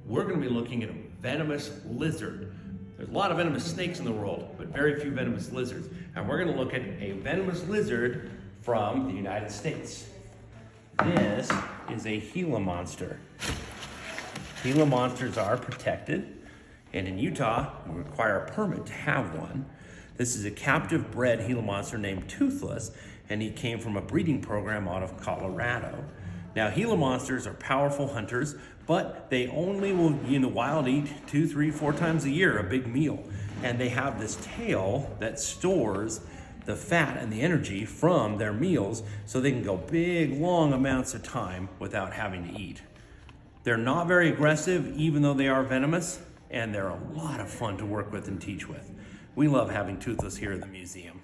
we're going to be looking at a venomous lizard. There's a lot of venomous snakes in the world, but very few venomous lizards. And we're going to look at a venomous lizard from the United States. This is a Gila Monster. Gila Monsters are protected, and in Utah, you require a permit to have one. This is a captive bred Gila Monster named Toothless, and he came from a breeding program out of Colorado. Now, Gila Monsters are powerful hunters, but they only will, in the wild, eat 2, 3, 4 times a year, a big meal. And they have this tail that stores the fat and the energy from their meals so they can go big, long amounts of time without having to eat. They're not very aggressive, even though they are venomous, and they're a lot of fun to work with and teach with. We love having Toothless here at the museum.